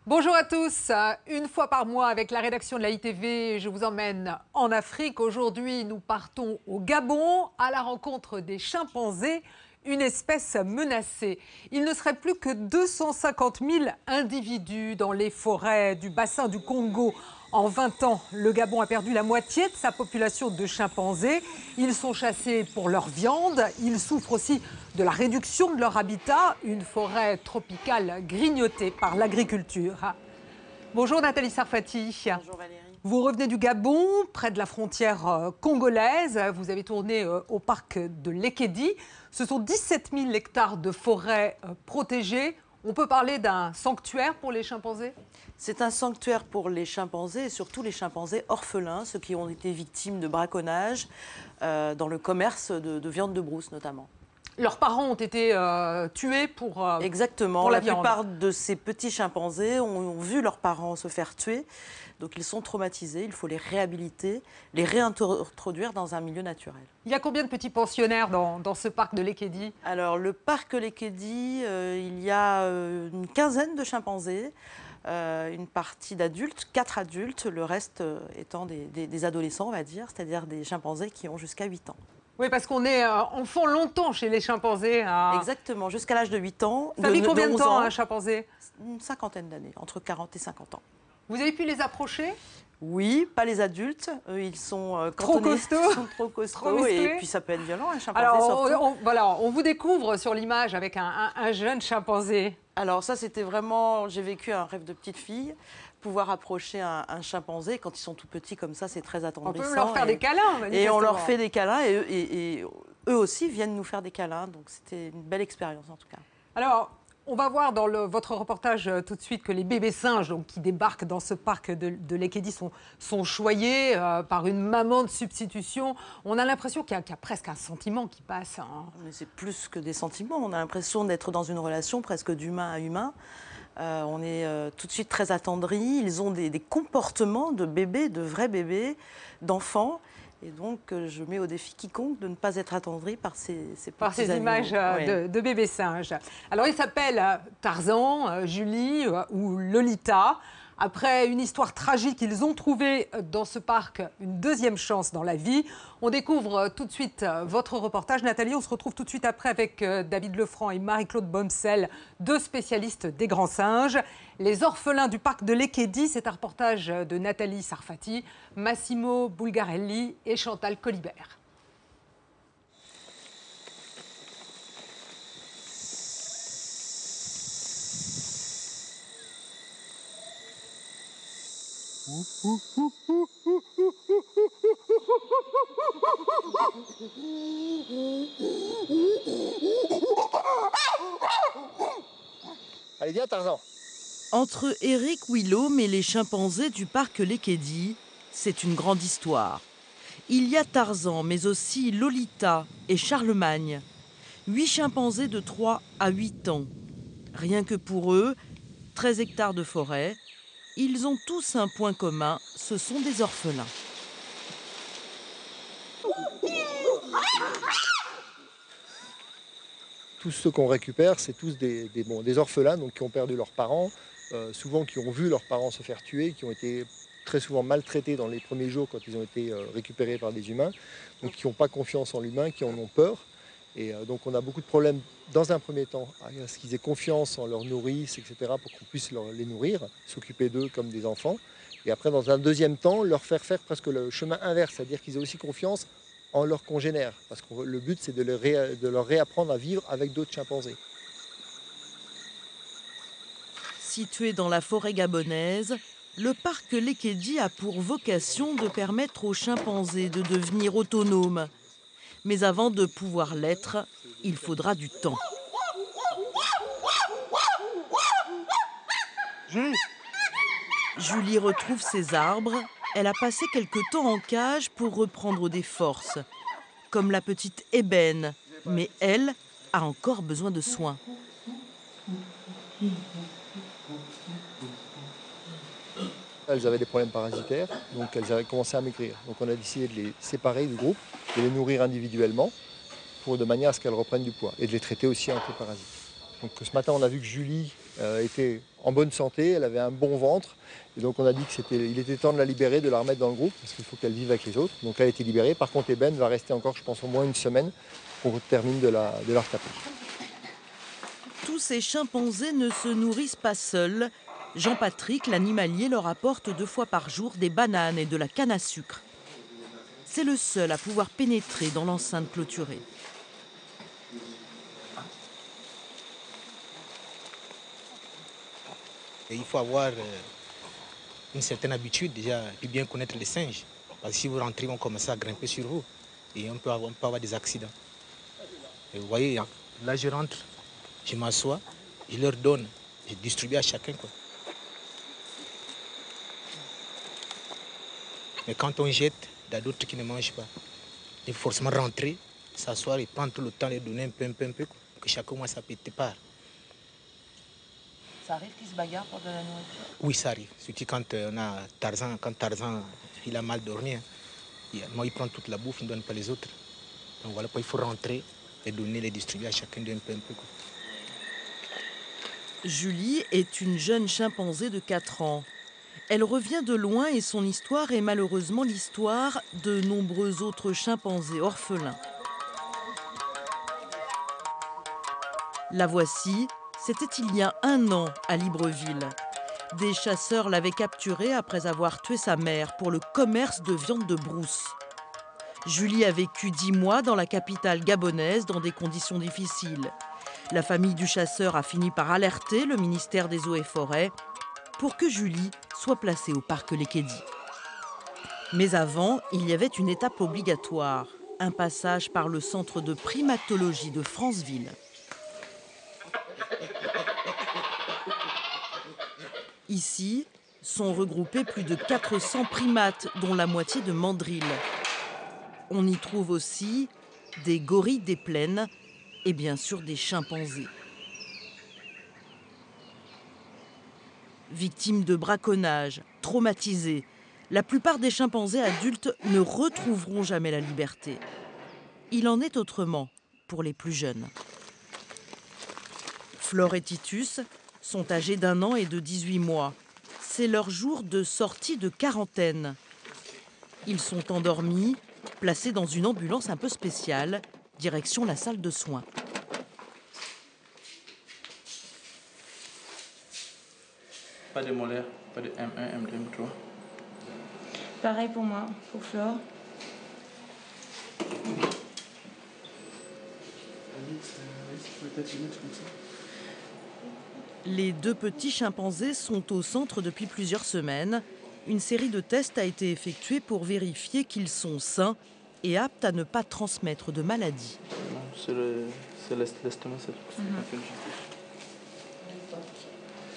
Bonjour à tous, une fois par mois avec la rédaction de la ITV, je vous emmène en Afrique. Aujourd'hui, nous partons au Gabon à la rencontre des chimpanzés, une espèce menacée. Il ne serait plus que 250 000 individus dans les forêts du bassin du Congo. En 20 ans, le Gabon a perdu la moitié de sa population de chimpanzés. Ils sont chassés pour leur viande. Ils souffrent aussi de la réduction de leur habitat, une forêt tropicale grignotée par l'agriculture. Bonjour Nathalie Sarfati. Bonjour Valérie. Vous revenez du Gabon, près de la frontière congolaise. Vous avez tourné au parc de Lekedi. Ce sont 17 000 hectares de forêt protégée. On peut parler d'un sanctuaire pour les chimpanzés ? C'est un sanctuaire pour les chimpanzés et surtout les chimpanzés orphelins, ceux qui ont été victimes de braconnage dans le commerce de viande de brousse notamment. Leurs parents ont été tués pour Exactement. pour la viande. plupart de ces petits chimpanzés ont vu leurs parents se faire tuer. Donc ils sont traumatisés, il faut les réhabiliter, les réintroduire dans un milieu naturel. Il y a combien de petits pensionnaires dans ce parc de Lekedi ? Alors le parc Lekedi, il y a une quinzaine de chimpanzés, une partie d'adultes, 4 adultes, le reste étant des adolescents on va dire, c'est-à-dire des chimpanzés qui ont jusqu'à 8 ans. Oui, parce qu'on est enfant longtemps chez les chimpanzés. Exactement, jusqu'à l'âge de 8 ans. Ça vit combien de 11 temps ans, un chimpanzé ? Une cinquantaine d'années, entre 40 et 50 ans. Vous avez pu les approcher ? Oui, pas les adultes. Eux, ils sont Trop costauds. Ils sont trop costauds Trop musclés. et puis ça peut être violent, un chimpanzé Alors, surtout. on vous découvre sur l'image avec un jeune chimpanzé. Alors ça, c'était vraiment... J'ai vécu un rêve de petite fille. Pouvoir approcher un chimpanzé, quand ils sont tout petits comme ça, c'est très On attendrissant. peut leur faire des câlins, Et manifestement. on leur fait des câlins et eux aussi viennent nous faire des câlins. Donc c'était une belle expérience en tout cas. Alors, on va voir dans votre reportage tout de suite que les bébés singes donc, qui débarquent dans ce parc de Lekedi sont choyés par une maman de substitution. On a l'impression qu'il y a presque un sentiment qui passe. Hein. Mais c'est plus que des sentiments. On a l'impression d'être dans une relation presque d'humain à humain. On est tout de suite très attendris. Ils ont des comportements de bébés, de vrais bébés, d'enfants. Et donc, je mets au défi quiconque de ne pas être attendri par ces petits animaux. Images de bébés singes. Alors, ils s'appellent Tarzan, Julie ou Lolita. Après une histoire tragique, ils ont trouvé dans ce parc une deuxième chance dans la vie. On découvre tout de suite votre reportage. Nathalie, on se retrouve tout de suite après avec David Lefranc et Marie-Claude Bomsel, 2 spécialistes des grands singes. Les orphelins du parc de Lekedi, c'est un reportage de Nathalie Sarfati, Massimo Bulgarelli et Chantal Colibert. Allez, viens, Tarzan. Entre Eric Willaume et les chimpanzés du parc Lekedi, c'est une grande histoire. Il y a Tarzan, mais aussi Lolita et Charlemagne. 8 chimpanzés de 3 à 8 ans. Rien que pour eux, 13 hectares de forêt. Ils ont tous un point commun, ce sont des orphelins. Tous ceux qu'on récupère, c'est tous des orphelins donc, qui ont perdu leurs parents, souvent qui ont vu leurs parents se faire tuer, qui ont été très souvent maltraités dans les premiers jours quand ils ont été récupérés par des humains, donc qui n'ont pas confiance en l'humain, qui en ont peur. Et donc on a beaucoup de problèmes dans un premier temps à ce qu'ils aient confiance en leur nourrice, etc., pour qu'on puisse les nourrir, s'occuper d'eux comme des enfants. Et après, dans un deuxième temps, leur faire presque le chemin inverse, c'est-à-dire qu'ils aient aussi confiance en leurs congénères. Parce que le but, c'est de leur réapprendre à vivre avec d'autres chimpanzés. Situé dans la forêt gabonaise, le parc Lekedi a pour vocation de permettre aux chimpanzés de devenir autonomes. Mais avant de pouvoir l'être, il faudra du temps. Julie retrouve ses arbres. Elle a passé quelque temps en cage pour reprendre des forces. comme la petite ébène, mais elle a encore besoin de soins. Elles avaient des problèmes parasitaires, donc elles avaient commencé à maigrir. Donc on a décidé de les séparer du groupe, de les nourrir individuellement, de manière à ce qu'elles reprennent du poids, et de les traiter aussi anti-parasites. Donc ce matin, on a vu que Julie était en bonne santé, elle avait un bon ventre, et donc on a dit qu'il était temps de la libérer, de la remettre dans le groupe, parce qu'il faut qu'elle vive avec les autres. Donc elle a été libérée. Par contre, Ébène va rester encore, je pense, au moins une semaine pour qu'on termine de la retaper. Tous ces chimpanzés ne se nourrissent pas seuls. Jean-Patrick, l'animalier, leur apporte 2 fois par jour des bananes et de la canne à sucre. C'est le seul à pouvoir pénétrer dans l'enceinte clôturée. Et il faut avoir une certaine habitude déjà, et bien connaître les singes. Parce que si vous rentrez, ils vont commencer à grimper sur vous. Et on peut avoir des accidents. Et vous voyez, là je rentre, je m'assois, je leur donne, je distribue à chacun, quoi. Mais quand on jette, il y a d'autres qui ne mangent pas. Il faut forcément rentrer, s'asseoir et prendre tout le temps, les donner un peu, quoi, que chacun voit sa petite part. Ça arrive qu'ils se bagarrent pour de la nourriture? Oui, ça arrive. Surtout quand on a Tarzan, il a mal dormi. Moi, il prend toute la bouffe, il ne donne pas les autres. Donc voilà, il faut rentrer et donner, les distribuer à chacun d'un peu, quoi. Julie est une jeune chimpanzé de 4 ans. Elle revient de loin et son histoire est malheureusement l'histoire de nombreux autres chimpanzés orphelins. La voici, c'était il y a 1 an à Libreville. Des chasseurs l'avaient capturée après avoir tué sa mère pour le commerce de viande de brousse. Julie a vécu 10 mois dans la capitale gabonaise dans des conditions difficiles. La famille du chasseur a fini par alerter le ministère des Eaux et Forêts pour que Julie soit placée au parc Lekedi. Mais avant, il y avait une étape obligatoire, un passage par le centre de primatologie de Franceville. Ici sont regroupés plus de 400 primates, dont la moitié de mandrilles. On y trouve aussi des gorilles des plaines et bien sûr des chimpanzés. Victimes de braconnage, traumatisés, la plupart des chimpanzés adultes ne retrouveront jamais la liberté. Il en est autrement pour les plus jeunes. Flore et Titus sont âgés d'1 an et de 18 mois. C'est leur jour de sortie de quarantaine. Ils sont endormis, placés dans une ambulance un peu spéciale, direction la salle de soins. Pas de molaires, pas de M1, M2, M3. Pareil pour moi, pour Flore. Les 2 petits chimpanzés sont au centre depuis plusieurs semaines. Une série de tests a été effectuée pour vérifier qu'ils sont sains et aptes à ne pas transmettre de maladies. C'est l'estomac, c'est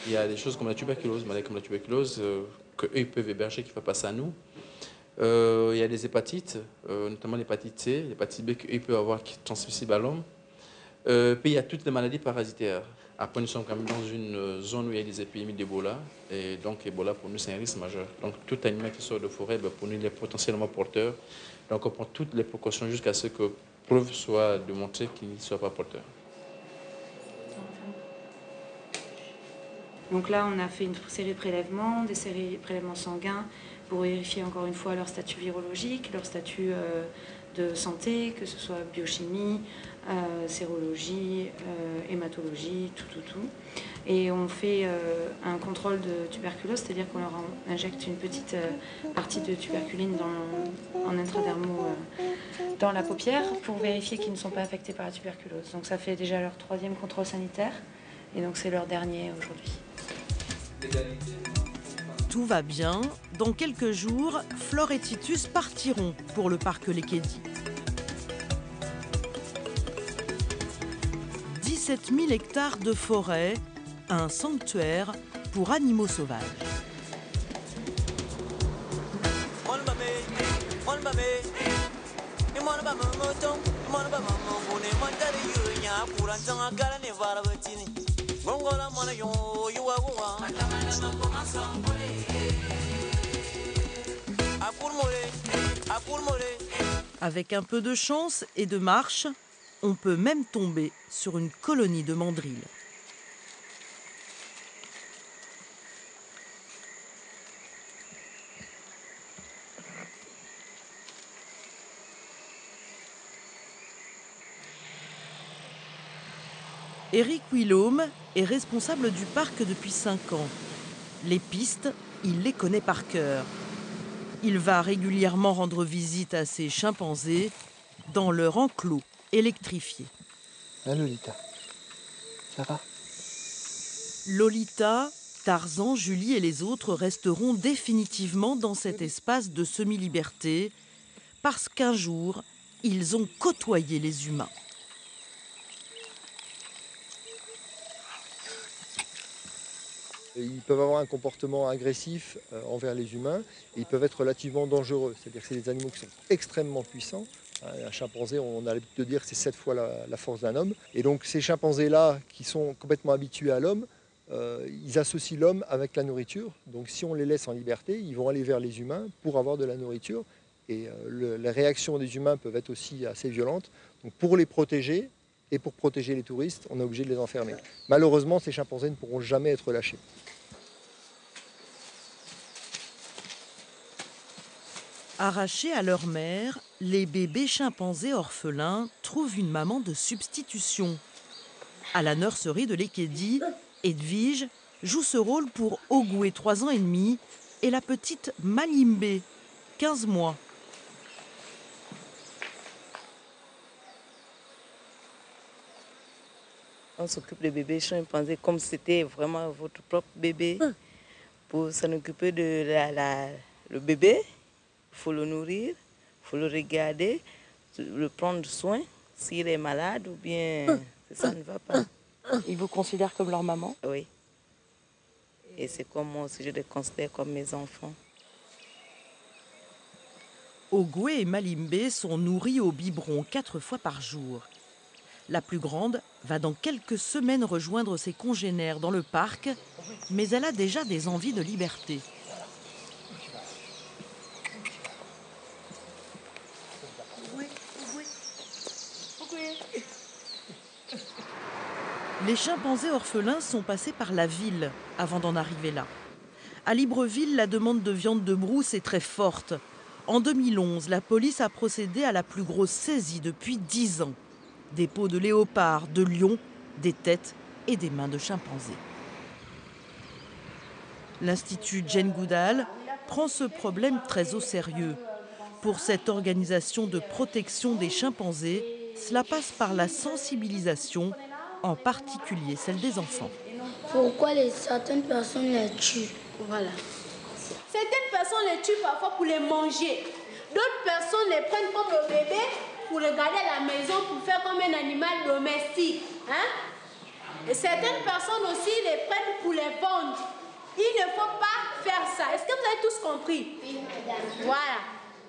Il y a des choses comme la tuberculose, maladies comme la tuberculose, qu'eux ils peuvent héberger, qui ne va passer à nous. Il y a des hépatites, notamment l'hépatite C, l'hépatite B qu'ils peuvent avoir qui est transmissible à l'homme. Puis il y a toutes les maladies parasitaires. Après, nous sommes quand même dans une zone où il y a des épidémies d'Ebola. Et donc, Ebola, pour nous, c'est un risque majeur. Donc, tout animal qui sort de forêt, pour nous, il est potentiellement porteur. Donc, on prend toutes les précautions jusqu'à ce que preuve soit de montrer qu'il ne soit pas porteur. Donc là, on a fait une série de prélèvements, des séries de prélèvements sanguins pour vérifier encore une fois leur statut virologique, leur statut de santé, que ce soit biochimie, sérologie, hématologie, tout. Et on fait un contrôle de tuberculose, c'est-à-dire qu'on leur injecte une petite partie de tuberculine en intradermo dans la paupière pour vérifier qu'ils ne sont pas affectés par la tuberculose. Donc ça fait déjà leur 3e contrôle sanitaire et donc c'est leur dernier aujourd'hui. Tout va bien. Dans quelques jours, Flore et Titus partiront pour le parc Lekedi. 17 000 hectares de forêt, un sanctuaire pour animaux sauvages. Mon bébé, Avec un peu de chance et de marche, on peut même tomber sur une colonie de mandrilles. Eric Willaume est responsable du parc depuis 5 ans. Les pistes, il les connaît par cœur. Il va régulièrement rendre visite à ces chimpanzés dans leur enclos électrifié. Hein, Lolita, ça va? Lolita, Tarzan, Julie et les autres resteront définitivement dans cet espace de semi-liberté parce qu'un jour, ils ont côtoyé les humains. Ils peuvent avoir un comportement agressif envers les humains et ils peuvent être relativement dangereux. C'est-à-dire que c'est des animaux qui sont extrêmement puissants. Un chimpanzé, on a l'habitude de dire que c'est 7 fois la force d'un homme. Et donc ces chimpanzés-là, qui sont complètement habitués à l'homme, ils associent l'homme avec la nourriture. Donc si on les laisse en liberté, ils vont aller vers les humains pour avoir de la nourriture. Et les réactions des humains peuvent être aussi assez violentes. Donc pour les protéger et pour protéger les touristes, on est obligé de les enfermer. Malheureusement, ces chimpanzés ne pourront jamais être lâchés. Arrachés à leur mère, les bébés chimpanzés orphelins trouvent une maman de substitution. À la nurserie de l'Ekedi, Edwige joue ce rôle pour Ogoué, 3 ans et demi, et la petite Malimbe, 15 mois. On s'occupe des bébés chimpanzés comme si c'était vraiment votre propre bébé. Pour s'en occuper de le bébé, il faut le nourrir, il faut le regarder, le prendre soin s'il est malade ou bien ça ne va pas. Ils vous considèrent comme leur maman? Oui. Et c'est comme moi aussi, je les considère comme mes enfants. Ogoué et Malimbe sont nourris au biberon 4 fois par jour. La plus grande va dans quelques semaines rejoindre ses congénères dans le parc, mais elle a déjà des envies de liberté. Les chimpanzés orphelins sont passés par la ville avant d'en arriver là. À Libreville, la demande de viande de brousse est très forte. En 2011, la police a procédé à la plus grosse saisie depuis 10 ans. Des peaux de léopard, de lion, des têtes et des mains de chimpanzés. L'Institut Jane Goodall prend ce problème très au sérieux. Pour cette organisation de protection des chimpanzés, cela passe par la sensibilisation, en particulier celle des enfants. Pourquoi certaines personnes les tuent? Voilà. Certaines personnes les tuent parfois pour les manger. D'autres personnes les prennent comme le bébé pour le garder à la maison, pour faire comme un animal domestique. Hein? Et certaines personnes aussi les prennent pour les vendre. Il ne faut pas faire ça. Est-ce que vous avez tous compris? Oui, madame. Voilà.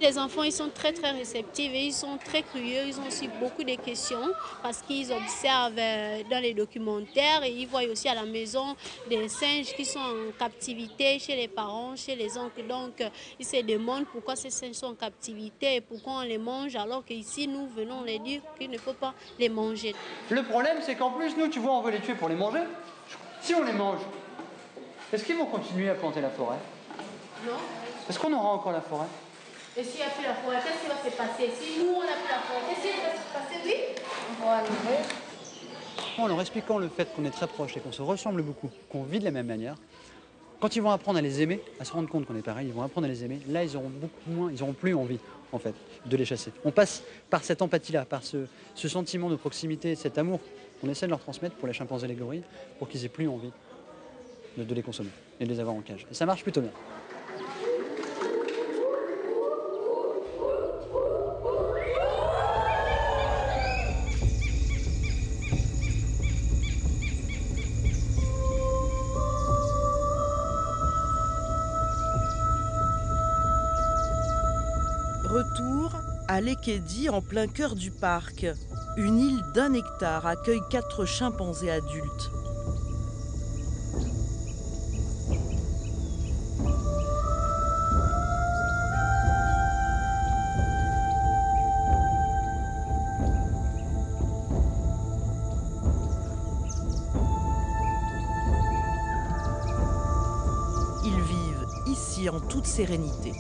Les enfants, ils sont très réceptifs et ils sont très curieux. Ils ont aussi beaucoup de questions parce qu'ils observent dans les documentaires et ils voient aussi à la maison des singes qui sont en captivité chez les parents, chez les oncles. Donc, ils se demandent pourquoi ces singes sont en captivité et pourquoi on les mange alors qu'ici, nous venons les dire qu'il ne faut pas les manger. Le problème, c'est qu'en plus, nous, tu vois, on veut les tuer pour les manger. Si on les mange, est-ce qu'ils vont continuer à planter la forêt? Non. Est-ce qu'on aura encore la forêt? Et s'il n'y a plus la forêt, qu'est-ce qui va se passer? Si nous, on n'a plus la forêt, qu'est-ce qui va se passer? Oui, on va l'enlever. En leur expliquant le fait qu'on est très proches et qu'on se ressemble beaucoup, qu'on vit de la même manière, quand ils vont apprendre à les aimer, à se rendre compte qu'on est pareil, ils vont apprendre à les aimer, là ils auront beaucoup moins, ils n'auront plus envie en fait de les chasser. On passe par cette empathie-là, par ce sentiment de proximité, cet amour qu'on essaie de leur transmettre pour les chimpanzés et les gorilles, pour qu'ils aient plus envie de les consommer et de les avoir en cage. Et ça marche plutôt bien. Retour À Lekedi, en plein cœur du parc, une île d'1 hectare accueille 4 chimpanzés adultes. Ils vivent ici en toute sérénité.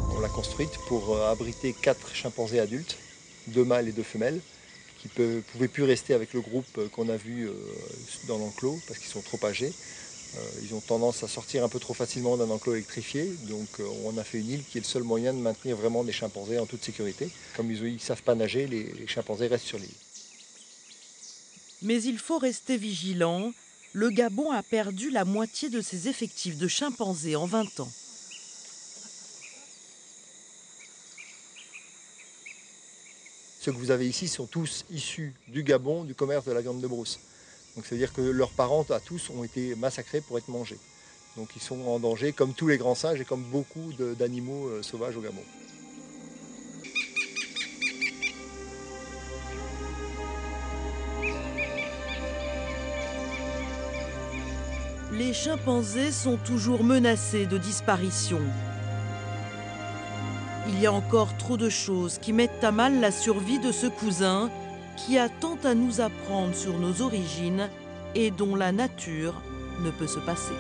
On l'a construite pour abriter 4 chimpanzés adultes, 2 mâles et 2 femelles, qui ne pouvaient plus rester avec le groupe qu'on a vu dans l'enclos parce qu'ils sont trop âgés. Ils ont tendance à sortir un peu trop facilement d'un enclos électrifié, donc on a fait une île qui est le seul moyen de maintenir vraiment des chimpanzés en toute sécurité. Comme ils ne savent pas nager, les chimpanzés restent sur l'île. Mais il faut rester vigilant. Le Gabon a perdu la moitié de ses effectifs de chimpanzés en 20 ans. Ceux que vous avez ici sont tous issus du Gabon, du commerce de la viande de brousse. Donc c'est-à-dire que leurs parents à tous ont été massacrés pour être mangés. Donc ils sont en danger comme tous les grands singes et comme beaucoup d'animaux sauvages au Gabon. Les chimpanzés sont toujours menacés de disparition. Il y a encore trop de choses qui mettent à mal la survie de ce cousin qui a tant à nous apprendre sur nos origines et dont la nature ne peut se passer.